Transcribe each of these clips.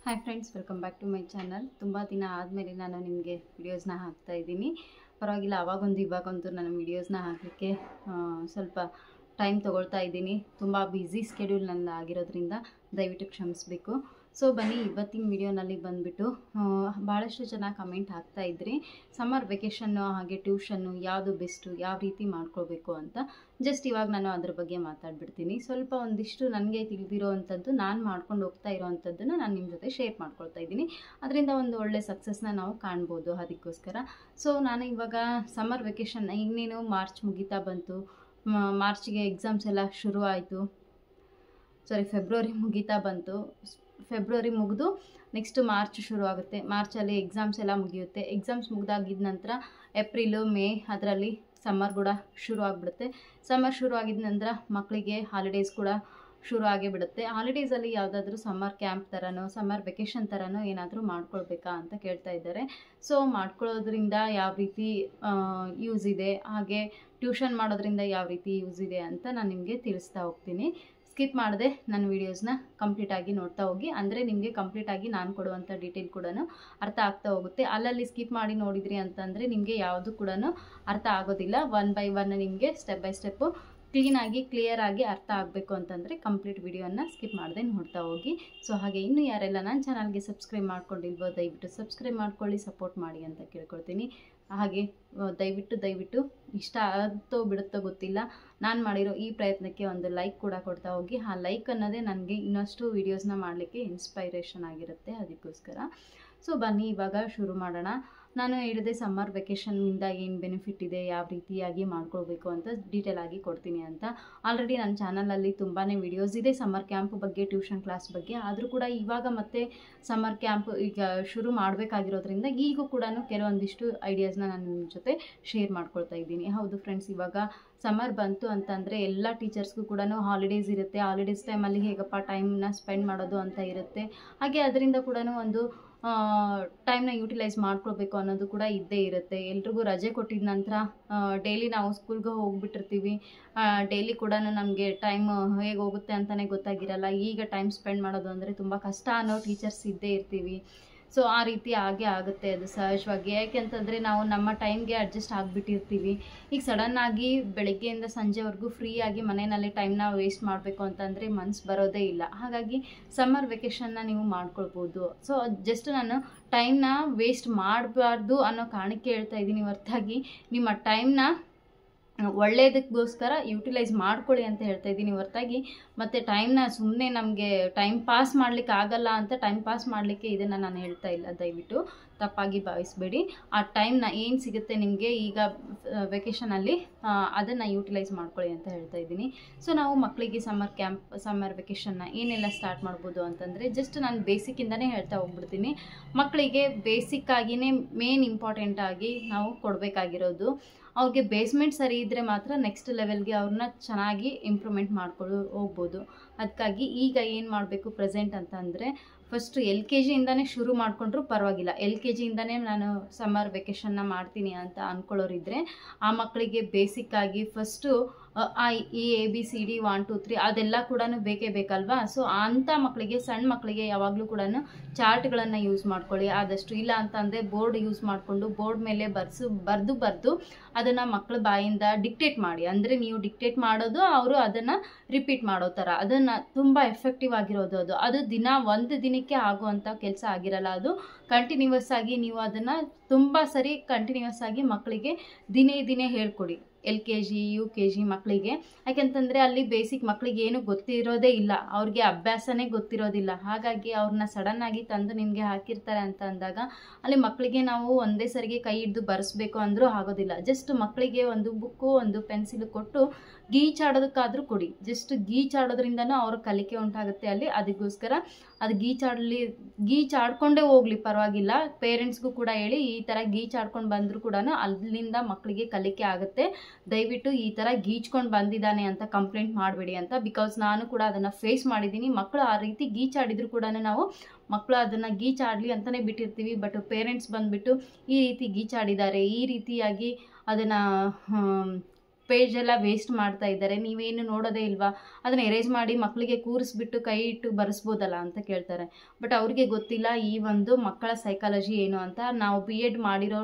Hi friends, welcome back to my channel. ತುಂಬ ದಿನ ಆದಮೇಲೆ ನಾನು ನಿಮಗೆ ವಿಡಿಯೋಸ್ನ ಹಾಕ್ತಾ ಇದ್ದೀನಿ. ಪರವಾಗಿಲ್ಲ, ಅವಾಗೊಂದು ಇವಾಗಂತೂ ನಾನು ವಿಡಿಯೋಸ್ನ ಹಾಕಲಿಕ್ಕೆ ಸ್ವಲ್ಪ ಟೈಮ್ ತೊಗೊಳ್ತಾ ಇದ್ದೀನಿ. ತುಂಬ ಬ್ಯುಸಿ ಸ್ಕೆಡ್ಯೂಲ್ ನನ್ನ ಆಗಿರೋದ್ರಿಂದ ದಯವಿಟ್ಟು ಕ್ಷಮಿಸಬೇಕು. ಸೊ ಬನ್ನಿ, ಇವತ್ತಿನ ವಿಡಿಯೋನಲ್ಲಿ ಬಂದುಬಿಟ್ಟು ಭಾಳಷ್ಟು ಜನ ಕಮೆಂಟ್ ಹಾಕ್ತಾಯಿದ್ರಿ ಸಮ್ಮರ್ ವೆಕೇಷನ್ನು ಹಾಗೆ ಟ್ಯೂಷನ್ನು ಯಾವುದು ಬೆಸ್ಟು, ಯಾವ ರೀತಿ ಮಾಡ್ಕೋಬೇಕು ಅಂತ. ಜಸ್ಟ್ ಇವಾಗ ನಾನು ಅದ್ರ ಬಗ್ಗೆ ಮಾತಾಡ್ಬಿಡ್ತೀನಿ. ಸ್ವಲ್ಪ ಒಂದಿಷ್ಟು ನನಗೆ ತಿಳಿದಿರೋ ಅಂಥದ್ದು, ನಾನು ಮಾಡ್ಕೊಂಡು ಹೋಗ್ತಾ ಇರೋವಂಥದ್ದನ್ನು ನಾನು ನಿಮ್ಮ ಜೊತೆ ಶೇರ್ ಮಾಡ್ಕೊಳ್ತಾ ಇದ್ದೀನಿ. ಅದರಿಂದ ಒಂದು ಒಳ್ಳೆ ಸಕ್ಸಸ್ನ ನಾವು ಕಾಣ್ಬೋದು. ಅದಕ್ಕೋಸ್ಕರ ಸೊ ನಾನು ಇವಾಗ ಸಮ್ಮರ್ ವೆಕೇಷನ್ ಇನ್ನೇನು ಮಾರ್ಚ್ ಮುಗಿತಾ ಬಂತು. ಮಾರ್ಚಿಗೆ ಎಕ್ಸಾಮ್ಸ್ ಎಲ್ಲ ಶುರು ಆಯಿತು. ಫೆಬ್ರವರಿ ಮುಗಿತಾ ಬಂತು. ಫೆಬ್ರವರಿ ಮುಗಿದು ನೆಕ್ಸ್ಟ್ ಮಾರ್ಚ್ ಶುರು ಆಗುತ್ತೆ. ಮಾರ್ಚಲ್ಲಿ ಎಕ್ಸಾಮ್ಸ್ ಎಲ್ಲ ಮುಗಿಯುತ್ತೆ. ಎಕ್ಸಾಮ್ಸ್ ಮುಗಿದಾಗಿದ್ದ ನಂತರ ಏಪ್ರಿಲು ಮೇ ಅದರಲ್ಲಿ ಸಮ್ಮರ್ ಕೂಡ ಶುರು ಆಗಿಬಿಡುತ್ತೆ. ಸಮ್ಮರ್ ಶುರು ಆಗಿದ ನಂತರ ಮಕ್ಕಳಿಗೆ ಹಾಲಿಡೇಸ್ ಕೂಡ ಶುರು ಆಗೇ ಬಿಡುತ್ತೆ. ಹಾಲಿಡೇಸಲ್ಲಿ ಯಾವುದಾದ್ರೂ ಸಮ್ಮರ್ ಕ್ಯಾಂಪ್ ಥರನೋ ಸಮ್ಮರ್ ವೆಕೇಷನ್ ಥರನೋ ಏನಾದರೂ ಮಾಡ್ಕೊಳ್ಬೇಕಾ ಅಂತ ಕೇಳ್ತಾ ಇದ್ದಾರೆ. ಸೊ ಮಾಡ್ಕೊಳ್ಳೋದ್ರಿಂದ ಯಾವ ರೀತಿ ಯೂಸ್ ಇದೆ, ಹಾಗೆ ಟ್ಯೂಷನ್ ಮಾಡೋದ್ರಿಂದ ಯಾವ ರೀತಿ ಯೂಸ್ ಇದೆ ಅಂತ ನಾನು ನಿಮಗೆ ತಿಳಿಸ್ತಾ ಹೋಗ್ತೀನಿ. ಸ್ಕಿಪ್ ಮಾಡದೆ ನನ್ನ ವೀಡಿಯೋಸ್ನ ಕಂಪ್ಲೀಟಾಗಿ ನೋಡ್ತಾ ಹೋಗಿ. ಅಂದರೆ ನಿಮಗೆ ಕಂಪ್ಲೀಟಾಗಿ ನಾನು ಕೊಡುವಂಥ ಡೀಟೇಲ್ ಕೂಡ ಅರ್ಥ ಆಗ್ತಾ ಹೋಗುತ್ತೆ. ಅಲ್ಲಲ್ಲಿ ಸ್ಕಿಪ್ ಮಾಡಿ ನೋಡಿದ್ರಿ ಅಂತಂದರೆ ನಿಮಗೆ ಯಾವುದು ಕೂಡ ಅರ್ಥ ಆಗೋದಿಲ್ಲ. ಒನ್ ಬೈ ಒನ್ ನಿಮಗೆ ಸ್ಟೆಪ್ ಬೈ ಸ್ಟೆಪ್ಪು ಕ್ಲಿಯರಾಗಿ ಅರ್ಥ ಆಗಬೇಕು ಅಂತಂದರೆ ಕಂಪ್ಲೀಟ್ ವಿಡಿಯೋನ ಸ್ಕಿಪ್ ಮಾಡದೆ ನೋಡ್ತಾ ಹೋಗಿ. ಸೊ ಹಾಗೆ ಇನ್ನೂ ಯಾರೆಲ್ಲ ನನ್ನ ಚಾನಲ್ಗೆ ಸಬ್ಸ್ಕ್ರೈಬ್ ಮಾಡ್ಕೊಂಡಿಲ್ವೋ ದಯವಿಟ್ಟು ಸಬ್ಸ್ಕ್ರೈಬ್ ಮಾಡ್ಕೊಳ್ಳಿ, ಸಪೋರ್ಟ್ ಮಾಡಿ ಅಂತ ಕೇಳ್ಕೊಳ್ತೀನಿ. ಹಾಗೆ ದಯವಿಟ್ಟು ಇಷ್ಟ ಆಗುತ್ತೋ ಬಿಡುತ್ತೋ ಗೊತ್ತಿಲ್ಲ, ನಾನು ಮಾಡಿರೋ ಈ ಪ್ರಯತ್ನಕ್ಕೆ ಒಂದು ಲೈಕ್ ಕೂಡ ಕೊಡ್ತಾ ಹೋಗಿ. ಆ ಲೈಕ್ ಅನ್ನೋದೇ ನನಗೆ ಇನ್ನಷ್ಟು ವೀಡಿಯೋಸ್ನ ಮಾಡಲಿಕ್ಕೆ ಇನ್ಸ್ಪೈರೇಷನ್ ಆಗಿರುತ್ತೆ. ಅದಕ್ಕೋಸ್ಕರ ಸೊ ಬನ್ನಿ ಇವಾಗ ಶುರು ಮಾಡೋಣ. ನಾನು ಹೇಳಿದೆ ಸಮ್ಮರ್ ವೆಕೇಷನ್ನಿಂದ ಏನು ಬೆನಿಫಿಟ್ ಇದೆ, ಯಾವ ರೀತಿಯಾಗಿ ಮಾಡ್ಕೊಳ್ಬೇಕು ಅಂತ ಡೀಟೇಲ್ ಆಗಿ ಕೊಡ್ತೀನಿ ಅಂತ. ಆಲ್ರೆಡಿ ನನ್ನ ಚಾನಲಲ್ಲಿ ತುಂಬಾ ವಿಡಿಯೋಸ್ ಇದೆ ಸಮ್ಮರ್ ಕ್ಯಾಂಪ್ ಬಗ್ಗೆ, ಟ್ಯೂಷನ್ ಕ್ಲಾಸ್ ಬಗ್ಗೆ. ಆದರೂ ಕೂಡ ಇವಾಗ ಮತ್ತೆ ಸಮ್ಮರ್ ಕ್ಯಾಂಪ್ ಈಗ ಶುರು ಮಾಡಬೇಕಾಗಿರೋದ್ರಿಂದ ಈಗೂ ಕೂಡ ಕೆಲವೊಂದಿಷ್ಟು ಐಡಿಯಾಸ್ನ ನಾನು ನಿಮ್ಮ ಜೊತೆ ಶೇರ್ ಮಾಡ್ಕೊಳ್ತಾ ಇದ್ದೀನಿ. ಹೌದು ಫ್ರೆಂಡ್ಸ್, ಇವಾಗ ಸಮ್ಮರ್ ಬಂತು ಅಂತಂದರೆ ಎಲ್ಲ ಟೀಚರ್ಸ್ಗೂ ಕೂಡ ಹಾಲಿಡೇಸ್ ಇರುತ್ತೆ. ಹಾಲಿಡೇಸ್ ಟೈಮಲ್ಲಿ ಹೇಗಪ್ಪ ಟೈಮ್ನ ಸ್ಪೆಂಡ್ ಮಾಡೋದು ಅಂತ ಇರುತ್ತೆ. ಹಾಗೆ ಅದರಿಂದ ಕೂಡ ಒಂದು ಟೈಮ್ನ ಯೂಟಿಲೈಸ್ ಮಾಡ್ಕೊಳ್ಬೇಕು ಅನ್ನೋದು ಕೂಡ ಇದ್ದೇ ಇರುತ್ತೆ. ಎಲ್ರಿಗೂ ರಜೆ ಕೊಟ್ಟಿದ ನಂತರ ಡೈಲಿ ನಾವು ಸ್ಕೂಲ್ಗೆ ಹೋಗ್ಬಿಟ್ಟಿರ್ತೀವಿ. ಡೈಲಿ ಕೂಡ ನಮಗೆ ಟೈಮ್ ಹೇಗೆ ಹೋಗುತ್ತೆ ಅಂತಲೇ ಗೊತ್ತಾಗಿರಲ್ಲ. ಈಗ ಟೈಮ್ ಸ್ಪೆಂಡ್ ಮಾಡೋದು ಅಂದರೆ ತುಂಬ ಕಷ್ಟ ಅನ್ನೋ ಟೀಚರ್ಸ್ ಇದ್ದೇ ಇರ್ತೀವಿ. ಸೊ ಆ ರೀತಿ ಆಗೇ ಆಗುತ್ತೆ, ಅದು ಸಹಜವಾಗಿ. ಯಾಕೆಂತಂದರೆ ನಾವು ನಮ್ಮ ಟೈಮ್ಗೆ ಅಡ್ಜಸ್ಟ್ ಆಗಿಬಿಟ್ಟಿರ್ತೀವಿ. ಈಗ ಸಡನ್ನಾಗಿ ಬೆಳಗ್ಗೆಯಿಂದ ಸಂಜೆವರೆಗೂ ಫ್ರೀಯಾಗಿ ಮನೆಯಲ್ಲಿ ಟೈಮ್ನ ವೇಸ್ಟ್ ಮಾಡಬೇಕು ಅಂತಂದರೆ ಮನಸ್ಸು ಬರೋದೇ ಇಲ್ಲ. ಹಾಗಾಗಿ ಸಮ್ಮರ್ ವೆಕೇಷನ್ನ ನೀವು ಮಾಡ್ಕೊಳ್ಬೋದು. ಸೊ ಜಸ್ಟ್ ನಾನು ಟೈಮ್ನ ವೇಸ್ಟ್ ಮಾಡಬಾರ್ದು ಅನ್ನೋ ಕಾರಣಕ್ಕೆ ಹೇಳ್ತಾ ಇದ್ದೀನಿ ಹೊರತಾಗಿ ನಿಮ್ಮ ಟೈಮ್ನ ಒಳ್ಳೆಯದಕ್ಕೋಸ್ಕರ ಯೂಟಿಲೈಸ್ ಮಾಡ್ಕೊಳ್ಳಿ ಅಂತ ಹೇಳ್ತಾ ಇದ್ದೀನಿ ಹೊರತಾಗಿ ಮತ್ತು ಟೈಮ್ನ ಸುಮ್ಮನೆ ನಮಗೆ ಟೈಮ್ ಪಾಸ್ ಮಾಡಲಿಕ್ಕೆ ಆಗಲ್ಲ ಅಂತ ಟೈಮ್ ಪಾಸ್ ಮಾಡಲಿಕ್ಕೆ ಇದನ್ನು ನಾನು ಹೇಳ್ತಾ ಇಲ್ಲ. ದಯವಿಟ್ಟು ತಪ್ಪಾಗಿ ಭಾವಿಸಬೇಡಿ. ಆ ಟೈಮ್ನ ಏನು ಸಿಗುತ್ತೆ ನಿಮಗೆ ಈಗ ವೆಕೇಷನಲ್ಲಿ ಅದನ್ನು ಯೂಟಿಲೈಸ್ ಮಾಡ್ಕೊಳ್ಳಿ ಅಂತ ಹೇಳ್ತಾ ಇದ್ದೀನಿ. ಸೊ ನಾವು ಮಕ್ಕಳಿಗೆ ಸಮ್ಮರ್ ವೆಕೇಷನ್ನ ಏನೆಲ್ಲ ಸ್ಟಾರ್ಟ್ ಮಾಡ್ಬೋದು ಅಂತಂದರೆ ಜಸ್ಟ್ ನಾನು ಬೇಸಿಕ್ಕಿಂದನೇ ಹೇಳ್ತಾ ಹೋಗ್ಬಿಡ್ತೀನಿ. ಮಕ್ಕಳಿಗೆ ಬೇಸಿಕ್ಕಾಗಿಯೇ ಮೇನ್ ಇಂಪಾರ್ಟೆಂಟಾಗಿ ನಾವು ಕೊಡಬೇಕಾಗಿರೋದು, ಅವ್ರಿಗೆ ಬೇಸ್ಮೆಂಟ್ ಸರಿ ಇದ್ದರೆ ಮಾತ್ರ ನೆಕ್ಸ್ಟ್ ಲೆವೆಲ್ಗೆ ಅವ್ರನ್ನ ಚೆನ್ನಾಗಿ ಇಂಪ್ರೂವ್ಮೆಂಟ್ ಮಾಡ್ಕೊಂಡು ಹೋಗ್ಬೋದು. ಅದಕ್ಕಾಗಿ ಈಗ ಏನು ಮಾಡಬೇಕು ಪ್ರೆಸೆಂಟ್ ಅಂತಂದರೆ ಫಸ್ಟು LKG ಇಂದನೇ ಶುರು ಮಾಡಿಕೊಂಡ್ರೂ ಪರವಾಗಿಲ್ಲ. LKG ಇಂದನೇ ನಾನು ಸಮ್ಮರ್ ವೆಕೇಷನ್ನ ಮಾಡ್ತೀನಿ ಅಂತ ಅಂದ್ಕೊಳ್ಳೋರಿದ್ದರೆ ಆ ಮಕ್ಕಳಿಗೆ ಬೇಸಿಕ್ಕಾಗಿ ಫಸ್ಟು ABCD 1 2 3 ಅದೆಲ್ಲ ಕೂಡ ಬೇಕೇ ಬೇಕಲ್ವಾ. ಸೊ ಅಂಥ ಮಕ್ಕಳಿಗೆ, ಸಣ್ಣ ಮಕ್ಕಳಿಗೆ ಯಾವಾಗಲೂ ಕೂಡ ಚಾರ್ಟ್ಗಳನ್ನು ಯೂಸ್ ಮಾಡ್ಕೊಳ್ಳಿ ಆದಷ್ಟು. ಇಲ್ಲ ಅಂತಂದರೆ ಬೋರ್ಡ್ ಯೂಸ್ ಮಾಡಿಕೊಂಡು ಬೋರ್ಡ್ ಮೇಲೆ ಬರೆದು ಅದನ್ನು ಮಕ್ಕಳ ಬಾಯಿಂದ ಡಿಕ್ಟೇಟ್ ಮಾಡಿ. ಅಂದರೆ ನೀವು ಡಿಕ್ಟೇಟ್ ಮಾಡೋದು, ಅವರು ಅದನ್ನು ರಿಪೀಟ್ ಮಾಡೋ ಥರ. ಅದನ್ನು ತುಂಬ ಎಫೆಕ್ಟಿವ್ ಆಗಿರೋದು ಅದು ಒಂದು ದಿನಕ್ಕೆ ಆಗುವಂಥ ಕೆಲಸ ಆಗಿರಲ್ಲ. ಅದು ಕಂಟಿನ್ಯೂವಸ್ ಆಗಿ ನೀವು ಅದನ್ನು ತುಂಬ ಸರಿ ಕಂಟಿನ್ಯೂವಸ್ ಆಗಿ ಮಕ್ಕಳಿಗೆ ದಿನೇ ಹೇಳ್ಕೊಡಿ. LKG UKG ಮಕ್ಕಳಿಗೆ. ಯಾಕೆಂತಂದರೆ ಅಲ್ಲಿ ಬೇಸಿಕ್ ಮಕ್ಕಳಿಗೆ ಏನು ಗೊತ್ತಿರೋದೇ ಇಲ್ಲ, ಅವ್ರಿಗೆ ಅಭ್ಯಾಸನೇ ಗೊತ್ತಿರೋದಿಲ್ಲ. ಹಾಗಾಗಿ ಅವ್ರನ್ನ ಸಡನ್ನಾಗಿ ತಂದು ನಿಮಗೆ ಹಾಕಿರ್ತಾರೆ ಅಂತ ಅಂದಾಗ ಅಲ್ಲಿ ಮಕ್ಕಳಿಗೆ ನಾವು ಒಂದೇ ಸರಿಗೆ ಕೈ ಹಿಡಿದು ಬರೆಸ್ಬೇಕು ಅಂದರೂ ಆಗೋದಿಲ್ಲ. ಜಸ್ಟ್ ಮಕ್ಕಳಿಗೆ ಒಂದು ಬುಕ್ಕು ಒಂದು ಪೆನ್ಸಿಲ್ ಕೊಟ್ಟು ಗೀಚಾಡೋದಕ್ಕಾದರೂ ಕೊಡಿ. ಜಸ್ಟ್ ಗೀಚಾಡೋದ್ರಿಂದನೂ ಅವ್ರ ಕಲಿಕೆ ಉಂಟಾಗುತ್ತೆ ಅಲ್ಲಿ. ಅದಕ್ಕೋಸ್ಕರ ಅದು ಗೀಚಾಡ್ಕೊಂಡೇ ಹೋಗಲಿ ಪರವಾಗಿಲ್ಲ. ಪೇರೆಂಟ್ಸ್ಗೂ ಕೂಡ ಹೇಳಿ ಈ ಥರ ಗೀಚಾಡ್ಕೊಂಡು ಬಂದರೂ ಕೂಡ ಅಲ್ಲಿಂದ ಮಕ್ಕಳಿಗೆ ಕಲಿಕೆ ಆಗುತ್ತೆ. ದಯವಿಟ್ಟು ಈ ಥರ ಗೀಚ್ಕೊಂಡು ಬಂದಿದ್ದಾನೆ ಅಂತ ಕಂಪ್ಲೇಂಟ್ ಮಾಡಬೇಡಿ ಅಂತ. ಬಿಕಾಸ್ ನಾನು ಕೂಡ ಅದನ್ನು ಫೇಸ್ ಮಾಡಿದ್ದೀನಿ. ಮಕ್ಕಳು ಆ ರೀತಿ ಗೀಚಾಡಿದ್ರು ಕೂಡ ನಾವು ಮಕ್ಕಳು ಅದನ್ನು ಗೀಚಾಡಲಿ ಅಂತಲೇ ಬಿಟ್ಟಿರ್ತೀವಿ. ಬಟ್ ಪೇರೆಂಟ್ಸ್ ಬಂದುಬಿಟ್ಟು ಈ ರೀತಿ ಗೀಚಾಡಿದ್ದಾರೆ, ಈ ರೀತಿಯಾಗಿ ಅದನ್ನು ಪೇಜ್ ಎಲ್ಲ ವೇಸ್ಟ್ ಮಾಡ್ತಾ ಇದ್ದಾರೆ, ನೀವೇನು ನೋಡೋದೇ ಇಲ್ವಾ, ಅದನ್ನ ಎರೇಜ್ ಮಾಡಿ ಮಕ್ಕಳಿಗೆ ಕೂರಿಸ್ಬಿಟ್ಟು ಕೈ ಇಟ್ಟು ಬರೆಸ್ಬೋದಲ್ಲ ಅಂತ ಕೇಳ್ತಾರೆ. ಬಟ್ ಅವ್ರಿಗೆ ಗೊತ್ತಿಲ್ಲ ಈ ಒಂದು ಮಕ್ಕಳ ಸೈಕಾಲಜಿ ಏನು ಅಂತ. ನಾವು BEd ಮಾಡಿರೋ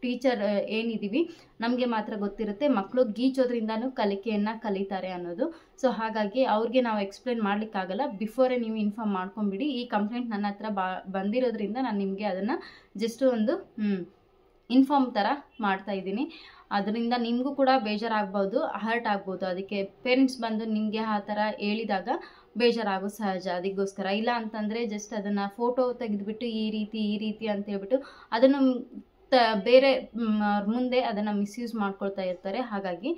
ಟೀಚರ್ ಏನಿದ್ದೀವಿ ನಮಗೆ ಮಾತ್ರ ಗೊತ್ತಿರುತ್ತೆ ಮಕ್ಕಳು ಗೀಚೋದ್ರಿಂದನೂ ಕಲಿಕೆಯನ್ನು ಕಲಿತಾರೆ ಅನ್ನೋದು. ಸೊ ಹಾಗಾಗಿ ಅವ್ರಿಗೆ ನಾವು ಎಕ್ಸ್ಪ್ಲೇನ್ ಮಾಡಲಿಕ್ಕಾಗಲ್ಲ. ಬಿಫೋರೇ ನೀವು ಇನ್ಫಾರ್ಮ್ ಮಾಡ್ಕೊಂಬಿಡಿ. ಈ ಕಂಪ್ಲೇಂಟ್ ನನ್ನ ಹತ್ರ ಬಂದಿರೋದ್ರಿಂದ ನಾನು ನಿಮಗೆ ಅದನ್ನು ಜಸ್ಟ್ ಒಂದು ಇನ್ಫಾರ್ಮ್ ಥರ ಮಾಡ್ತಾ ಇದ್ದೀನಿ. ಅದರಿಂದ ನಿಮಗೂ ಕೂಡ ಬೇಜಾರಾಗ್ಬೋದು, ಹರ್ಟ್ ಆಗ್ಬೋದು. ಅದಕ್ಕೆ ಪೇರೆಂಟ್ಸ್ ಬಂದು ನಿಮಗೆ ಆ ಥರ ಹೇಳಿದಾಗ ಬೇಜಾರಾಗೋದು ಸಹಜ. ಅದಕ್ಕೋಸ್ಕರ ಇಲ್ಲ ಅಂತಂದರೆ ಜಸ್ಟ್ ಅದನ್ನು ಫೋಟೋ ತೆಗೆದುಬಿಟ್ಟು ಈ ರೀತಿ ಅಂತ ಹೇಳ್ಬಿಟ್ಟು ಅದನ್ನು ಬೇರೆ ಮುಂದೆ ಅದನ್ನು ಮಿಸ್ಯೂಸ್ ಮಾಡ್ಕೊಳ್ತಾ ಇರ್ತಾರೆ. ಹಾಗಾಗಿ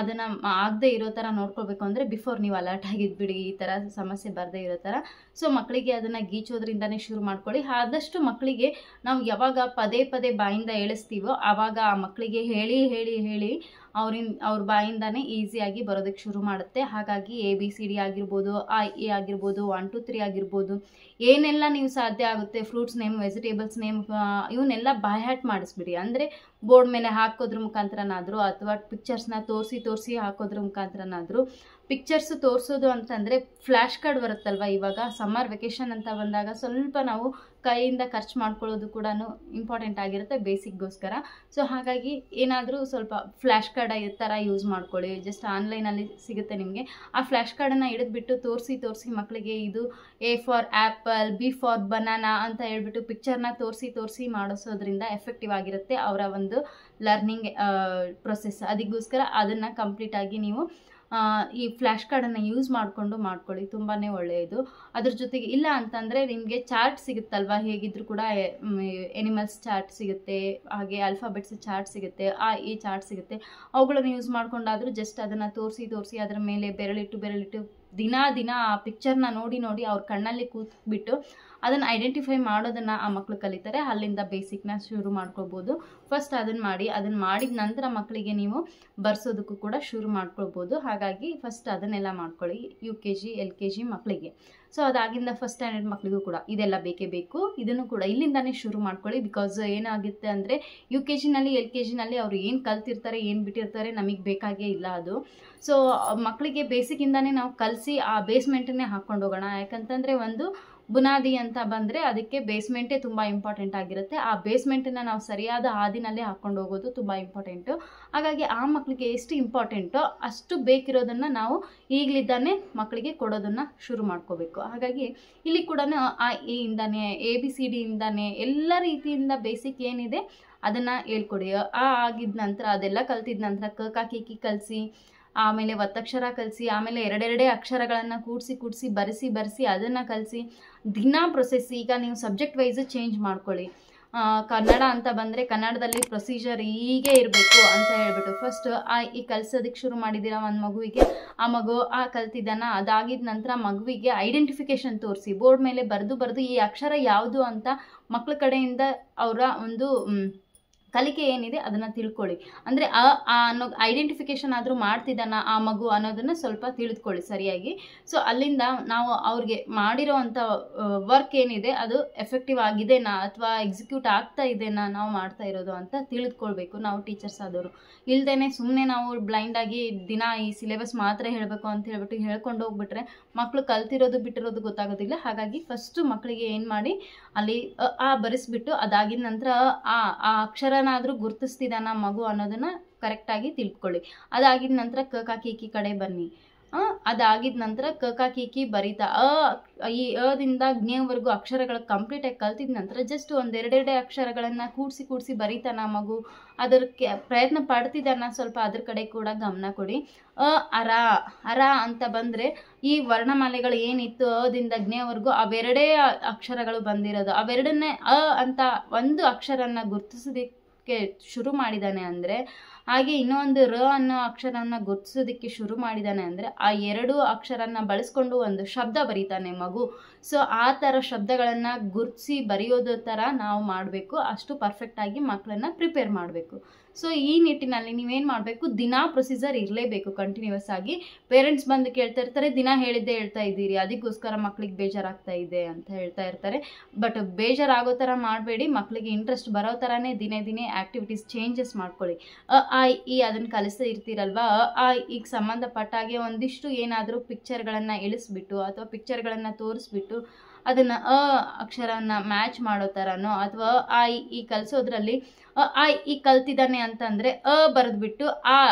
ಅದನ್ನು ಆಗದೆ ಇರೋ ಥರ ನೋಡ್ಕೊಳ್ಬೇಕು ಅಂದರೆ ಬಿಫೋರ್ ನೀವು ಅಲರ್ಟ್ ಆಗಿದ್ಬಿಡಿ, ಈ ಥರ ಸಮಸ್ಯೆ ಬರದೇ ಇರೋ ಥರ. ಸೊ ಮಕ್ಕಳಿಗೆ ಅದನ್ನು ಗೀಚೋದ್ರಿಂದನೇ ಶುರು ಮಾಡ್ಕೊಳ್ಳಿ. ಆದಷ್ಟು ಮಕ್ಕಳಿಗೆ ನಾವು ಯಾವಾಗ ಪದೇ ಬಾಯಿಂದ ಹೇಳಿಸ್ತೀವೋ ಆವಾಗ ಆ ಮಕ್ಕಳಿಗೆ ಹೇಳಿ ಅವ್ರ ಬಾಯಿಂದಾನೇ ಈಸಿಯಾಗಿ ಬರೋದಕ್ಕೆ ಶುರು ಮಾಡುತ್ತೆ. ಹಾಗಾಗಿ ABCD ಆಗಿರ್ಬೋದು, IE ಆಗಿರ್ಬೋದು, 1 2 3 ಆಗಿರ್ಬೋದು, ಏನೆಲ್ಲ ನೀವು ಸಾಧ್ಯ ಆಗುತ್ತೆ ಫ್ರೂಟ್ಸ್ ನೇಮ್, ವೆಜಿಟೇಬಲ್ಸ್ ನೇಮ್, ಇವನ್ನೆಲ್ಲ ಬೈ ಹ್ಯಾಟ್ ಮಾಡಿಸ್ಬಿಡಿ. ಅಂದರೆ ಬೋರ್ಡ್ ಮೇಲೆ ಹಾಕೋದ್ರ ಮುಖಾಂತರನಾದರೂ ಅಥವಾ ಪಿಕ್ಚರ್ಸ್ನ ತೋರಿಸಿ ಹಾಕೋದ್ರ ಮುಖಾಂತರನಾದರೂ. ಪಿಕ್ಚರ್ಸ್ ತೋರಿಸೋದು ಅಂತಂದರೆ ಫ್ಲ್ಯಾಶ್ ಕಾರ್ಡ್ ಬರುತ್ತಲ್ವ, ಇವಾಗ ಸಮ್ಮರ್ ವೆಕೇಷನ್ ಅಂತ ಬಂದಾಗ ಸ್ವಲ್ಪ ನಾವು ಕೈಯಿಂದ ಖರ್ಚು ಮಾಡ್ಕೊಳ್ಳೋದು ಕೂಡ ಇಂಪಾರ್ಟೆಂಟ್ ಆಗಿರುತ್ತೆ ಬೇಸಿಕ್ಗೋಸ್ಕರ. ಸೊ ಹಾಗಾಗಿ ಏನಾದರೂ ಸ್ವಲ್ಪ ಫ್ಲ್ಯಾಶ್ ಕಾರ್ಡ್ ಥರ ಯೂಸ್ ಮಾಡ್ಕೊಳ್ಳಿ. ಜಸ್ಟ್ ಆನ್ಲೈನಲ್ಲಿ ಸಿಗುತ್ತೆ ನಿಮಗೆ. ಆ ಫ್ಲ್ಯಾಶ್ ಕಾರ್ಡನ್ನು ಹಿಡಿದ್ಬಿಟ್ಟು ತೋರಿಸಿ ಮಕ್ಕಳಿಗೆ ಇದು A for apple, B for banana ಅಂತ ಹೇಳ್ಬಿಟ್ಟು ಪಿಕ್ಚರ್ನ ತೋರಿಸಿ ಮಾಡಿಸೋದ್ರಿಂದ ಎಫೆಕ್ಟಿವ್ ಆಗಿರುತ್ತೆ ಅವರ ಒಂದು ಲರ್ನಿಂಗ್ ಪ್ರೊಸೆಸ್. ಅದಕ್ಕೋಸ್ಕರ ಅದನ್ನು ಕಂಪ್ಲೀಟಾಗಿ ನೀವು ಈ ಫ್ಲ್ಯಾಶ್ ಕಾರ್ಡನ್ನು ಯೂಸ್ ಮಾಡ್ಕೊಳ್ಳಿ, ತುಂಬಾ ಒಳ್ಳೆಯದು. ಅದ್ರ ಜೊತೆಗೆ ಇಲ್ಲ ಅಂತಂದರೆ ನಿಮಗೆ ಚಾರ್ಟ್ ಸಿಗುತ್ತಲ್ವ, ಹೇಗಿದ್ದರೂ ಕೂಡ ಎನಿಮಲ್ಸ್ ಚಾರ್ಟ್ ಸಿಗುತ್ತೆ, ಹಾಗೆ ಆಲ್ಫಾಬೆಟ್ಸ್ ಚಾರ್ಟ್ ಸಿಗುತ್ತೆ, ಈ ಚಾರ್ಟ್ ಸಿಗುತ್ತೆ. ಅವುಗಳನ್ನು ಯೂಸ್ ಮಾಡ್ಕೊಂಡಾದರೂ ಜಸ್ಟ್ ಅದನ್ನು ತೋರಿಸಿ ಅದರ ಮೇಲೆ ಬೆರಳಿಟ್ಟು ದಿನ ಆ ಪಿಕ್ಚರ್ನ ನೋಡಿ ಅವ್ರ ಕಣ್ಣಲ್ಲಿ ಕೂತ್ಬಿಟ್ಟು ಅದನ್ನು ಐಡೆಂಟಿಫೈ ಮಾಡೋದನ್ನು ಆ ಮಕ್ಕಳು ಕಲಿತಾರೆ. ಅಲ್ಲಿಂದ ಬೇಸಿಕ್ನ ಶುರು ಮಾಡ್ಕೊಳ್ಬೋದು. ಫಸ್ಟ್ ಅದನ್ನು ಮಾಡಿದ ನಂತರ ಮಕ್ಕಳಿಗೆ ನೀವು ಬರ್ಸೋದಕ್ಕೂ ಕೂಡ ಶುರು ಮಾಡ್ಕೊಳ್ಬೋದು. ಹಾಗಾಗಿ ಫಸ್ಟ್ ಅದನ್ನೆಲ್ಲ ಮಾಡ್ಕೊಳ್ಳಿ UKG LKG ಮಕ್ಕಳಿಗೆ. ಸೊ ಅದಾಗಿಂದ ಫಸ್ಟ್ ಸ್ಟ್ಯಾಂಡರ್ಡ್ ಮಕ್ಕಳಿಗೂ ಕೂಡ ಇದೆಲ್ಲ ಬೇಕೇ ಬೇಕು. ಇದನ್ನು ಕೂಡ ಇಲ್ಲಿಂದಾನೇ ಶುರು ಮಾಡ್ಕೊಳ್ಳಿ. ಬಿಕಾಸ್ ಏನಾಗುತ್ತೆ ಅಂದರೆ UKGನಲ್ಲಿ LKGನಲ್ಲಿ ಅವರು ಏನು ಕಲ್ತಿರ್ತಾರೆ, ಏನು ಬಿಟ್ಟಿರ್ತಾರೆ ನಮಗೆ ಬೇಕಾಗೇ ಇಲ್ಲ ಅದು. ಸೊ ಮಕ್ಕಳಿಗೆ ಬೇಸಿಕ್ಕಿಂದಾನೇ ನಾವು ಕಲಿಸಿ ಆ ಬೇಸ್ಮೆಂಟನ್ನೇ ಹಾಕ್ಕೊಂಡು ಹೋಗೋಣ. ಯಾಕಂತಂದರೆ ಒಂದು ಬುನಾದಿ ಅಂತ ಬಂದರೆ ಅದಕ್ಕೆ ಬೇಸ್ಮೆಂಟೇ ತುಂಬ ಇಂಪಾರ್ಟೆಂಟ್ ಆಗಿರುತ್ತೆ. ಆ ಬೇಸ್ಮೆಂಟನ್ನು ನಾವು ಸರಿಯಾದ ಹಾದಿನಲ್ಲೇ ಹಾಕ್ಕೊಂಡು ಹೋಗೋದು ತುಂಬ ಇಂಪಾರ್ಟೆಂಟು. ಹಾಗಾಗಿ ಆ ಮಕ್ಕಳಿಗೆ ಎಷ್ಟು ಇಂಪಾರ್ಟೆಂಟೋ ಅಷ್ಟು ಬೇಕಿರೋದನ್ನು ನಾವು ಈಗಲಿದ್ದಾನೆ ಮಕ್ಕಳಿಗೆ ಕೊಡೋದನ್ನು ಶುರು ಮಾಡ್ಕೋಬೇಕು. ಹಾಗಾಗಿ ಇಲ್ಲಿ ಕೂಡ IE ಇಂದಾನೆ ABCD ಇಂದಾನೆ ಎಲ್ಲ ರೀತಿಯಿಂದ ಬೇಸಿಕ್ ಏನಿದೆ ಅದನ್ನು ಹೇಳ್ಕೊಡಿ. ಆಗಿದ ನಂತರ ಅದೆಲ್ಲ ಕಲ್ತಿದ ನಂತರ ಕ ಕ ಕಿ ಕಿ ಕಲಿಸಿ, ಆಮೇಲೆ ಒತ್ತಕ್ಷರ ಕಲಿಸಿ, ಆಮೇಲೆ ಎರಡೆರಡೇ ಅಕ್ಷರಗಳನ್ನು ಕೂಡಿಸಿ ಬರೆಸಿ ಅದನ್ನು ಕಲಿಸಿ. ದಿನ ಪ್ರೊಸೆಸ್ ಈಗ ನೀವು ಸಬ್ಜೆಕ್ಟ್ ವೈಸ್ ಚೇಂಜ್ ಮಾಡ್ಕೊಳ್ಳಿ. ಕನ್ನಡ ಅಂತ ಬಂದರೆ ಕನ್ನಡದಲ್ಲಿ ಪ್ರೊಸೀಜರ್ ಹೀಗೆ ಇರಬೇಕು ಅಂತ ಹೇಳ್ಬಿಟ್ಟು ಫಸ್ಟ್ ಈ ಕಲಿಸೋದಕ್ಕೆ ಶುರು ಮಾಡಿದ್ದೀರಾ ಒಂದು ಮಗುವಿಗೆ, ಆ ಮಗು ಕಲ್ತಿದ್ದಾನ, ಅದಾಗಿದ ನಂತರ ಮಗುವಿಗೆ ಐಡೆಂಟಿಫಿಕೇಷನ್ ತೋರಿಸಿ, ಬೋರ್ಡ್ ಮೇಲೆ ಬರೆದು ಈ ಅಕ್ಷರ ಯಾವುದು ಅಂತ ಮಕ್ಕಳ ಕಡೆಯಿಂದ ಅವರ ಒಂದು ಕಲಿಕೆ ಏನಿದೆ ಅದನ್ನು ತಿಳ್ಕೊಳ್ಳಿ. ಅಂದರೆ ಅನ್ನೋ ಐಡೆಂಟಿಫಿಕೇಷನ್ ಆದರೂ ಮಾಡ್ತಿದ್ದಾನ ಆ ಮಗು ಅನ್ನೋದನ್ನು ಸ್ವಲ್ಪ ತಿಳಿದುಕೊಳ್ಳಿ ಸರಿಯಾಗಿ. ಸೊ ಅಲ್ಲಿಂದ ನಾವು ಅವ್ರಿಗೆ ಮಾಡಿರೋ ಅಂಥ ವರ್ಕ್ ಏನಿದೆ ಅದು ಎಫೆಕ್ಟಿವ್ ಆಗಿದೆನಾ ಅಥವಾ ಎಕ್ಸಿಕ್ಯೂಟ್ ಆಗ್ತಾ ಇದೆನಾ ನಾವು ಮಾಡ್ತಾ ಇರೋದು ಅಂತ ತಿಳಿದುಕೊಳ್ಬೇಕು ನಾವು ಟೀಚರ್ಸ್ ಆದವರು. ಇಲ್ಲದೇ ಸುಮ್ಮನೆ ನಾವು ಬ್ಲೈಂಡಾಗಿ ದಿನ ಈ ಸಿಲೆಬಸ್ ಮಾತ್ರ ಹೇಳಬೇಕು ಅಂತ ಹೇಳ್ಬಿಟ್ಟು ಹೇಳ್ಕೊಂಡು ಹೋಗ್ಬಿಟ್ರೆ ಮಕ್ಕಳು ಕಲ್ತಿರೋದು ಬಿಟ್ಟಿರೋದು ಗೊತ್ತಾಗೋದಿಲ್ಲ. ಹಾಗಾಗಿ ಫಸ್ಟು ಮಕ್ಕಳಿಗೆ ಏನು ಮಾಡಿ ಅಲ್ಲಿ ಬರೆಸ್ಬಿಟ್ಟು ಅದಾಗಿದ ನಂತರ ಆ ಅಕ್ಷರನಾದರೂ ಗುರುತಿಸ್ತಿದ್ದಾನ ಮಗು ಅನ್ನೋದನ್ನು ಕರೆಕ್ಟಾಗಿ ತಿಳ್ಕೊಳ್ಳಿ. ಅದಾಗಿದ ನಂತರ ಕ ಕ ಕಿ ಕಿ ಕಡೆ ಬನ್ನಿ. ಅದಾಗಿದ ನಂತರ ಕ ಕ ಕಿ ಕಿ ಬರೀತಾ ಈ ದಿಂದ ಜ್ಞವರೆಗೂ ಅಕ್ಷರಗಳು ಕಂಪ್ಲೀಟಾಗಿ ಕಲ್ತಿದ ನಂತರ ಜಸ್ಟ್ ಒಂದೆರಡೆರಡೇ ಅಕ್ಷರಗಳನ್ನು ಕೂಡಿಸಿ ಬರೀತಾನ ಮಗು, ಅದಕ್ಕೆ ಪ್ರಯತ್ನ ಪಡ್ತಿದ್ದಾನ, ಸ್ವಲ್ಪ ಅದ್ರ ಕಡೆ ಕೂಡ ಗಮನ ಕೊಡಿ. ಅರ ಅಂತ ಬಂದರೆ ಈ ವರ್ಣಮಾಲೆಗಳು ಏನಿತ್ತು ದಿಂದ ಜ್ಞವರೆಗೂ ಅವೆರಡೇ ಅಕ್ಷರಗಳು ಬಂದಿರೋದು, ಅವೆರಡನ್ನೇ ಅಂತ ಒಂದು ಅಕ್ಷರನ ಗುರುತಿಸೋದಕ್ಕೆ ಶುರು ಮಾಡಿದ್ದಾನೆ ಅಂದರೆ, ಹಾಗೆ ಇನ್ನೊಂದು ಅನ್ನೋ ಅಕ್ಷರನ ಗುರುತಿಸೋದಕ್ಕೆ ಶುರು ಮಾಡಿದ್ದಾನೆ ಅಂದರೆ ಆ ಎರಡು ಅಕ್ಷರನ ಬಳಸ್ಕೊಂಡು ಒಂದು ಶಬ್ದ ಬರೀತಾನೆ ಮಗು. ಸೊ ಆ ಥರ ಶಬ್ದಗಳನ್ನು ಗುರುತಿಸಿ ಬರೆಯೋದು ಥರ ನಾವು ಮಾಡಬೇಕು. ಅಷ್ಟು ಪರ್ಫೆಕ್ಟಾಗಿ ಮಕ್ಕಳನ್ನ ಪ್ರಿಪೇರ್ ಮಾಡಬೇಕು. ಸೊ ಈ ನಿಟ್ಟಿನಲ್ಲಿ ನೀವೇನು ಮಾಡಬೇಕು, ದಿನ ಪ್ರೊಸೀಜರ್ ಇರಲೇಬೇಕು ಕಂಟಿನ್ಯೂಸ್ ಆಗಿ. ಪೇರೆಂಟ್ಸ್ ಬಂದು ಕೇಳ್ತಾ ಇರ್ತಾರೆ, ದಿನ ಹೇಳಿದ್ದೇ ಹೇಳ್ತಾ ಇದ್ದೀರಿ, ಅದಕ್ಕೋಸ್ಕರ ಮಕ್ಕಳಿಗೆ ಬೇಜಾರಾಗ್ತಾ ಇದೆ ಅಂತ ಹೇಳ್ತಾ ಇರ್ತಾರೆ. ಬಟ್ ಬೇಜಾರಾಗೋ ಥರ ಮಾಡಬೇಡಿ, ಮಕ್ಕಳಿಗೆ ಇಂಟ್ರೆಸ್ಟ್ ಬರೋ ಥರನೇ ದಿನೇ ಆ್ಯಕ್ಟಿವಿಟೀಸ್ ಚೇಂಜಸ್ ಮಾಡ್ಕೊಳ್ಳಿ. ಆ ಈ ಅದನ್ನು ಕಲಿಸ್ತಾ ಇರ್ತೀರಲ್ವ, ಆ ಈಗ ಸಂಬಂಧಪಟ್ಟ ಹಾಗೆ ಒಂದಿಷ್ಟು ಏನಾದರೂ ಪಿಕ್ಚರ್ಗಳನ್ನು ಇಳಿಸ್ಬಿಟ್ಟು ಅಥವಾ ಪಿಕ್ಚರ್ಗಳನ್ನು ತೋರಿಸ್ಬಿಟ್ಟು ಅದನ್ನು ಅಕ್ಷರವನ್ನು ಮ್ಯಾಚ್ ಮಾಡೋ ಥರನೋ ಅಥವಾ ಈ ಕಲಿಸೋದ್ರಲ್ಲಿ ಈ ಕಲ್ತಿದ್ದಾನೆ ಅಂತಂದರೆ ಬರೆದ್ಬಿಟ್ಟು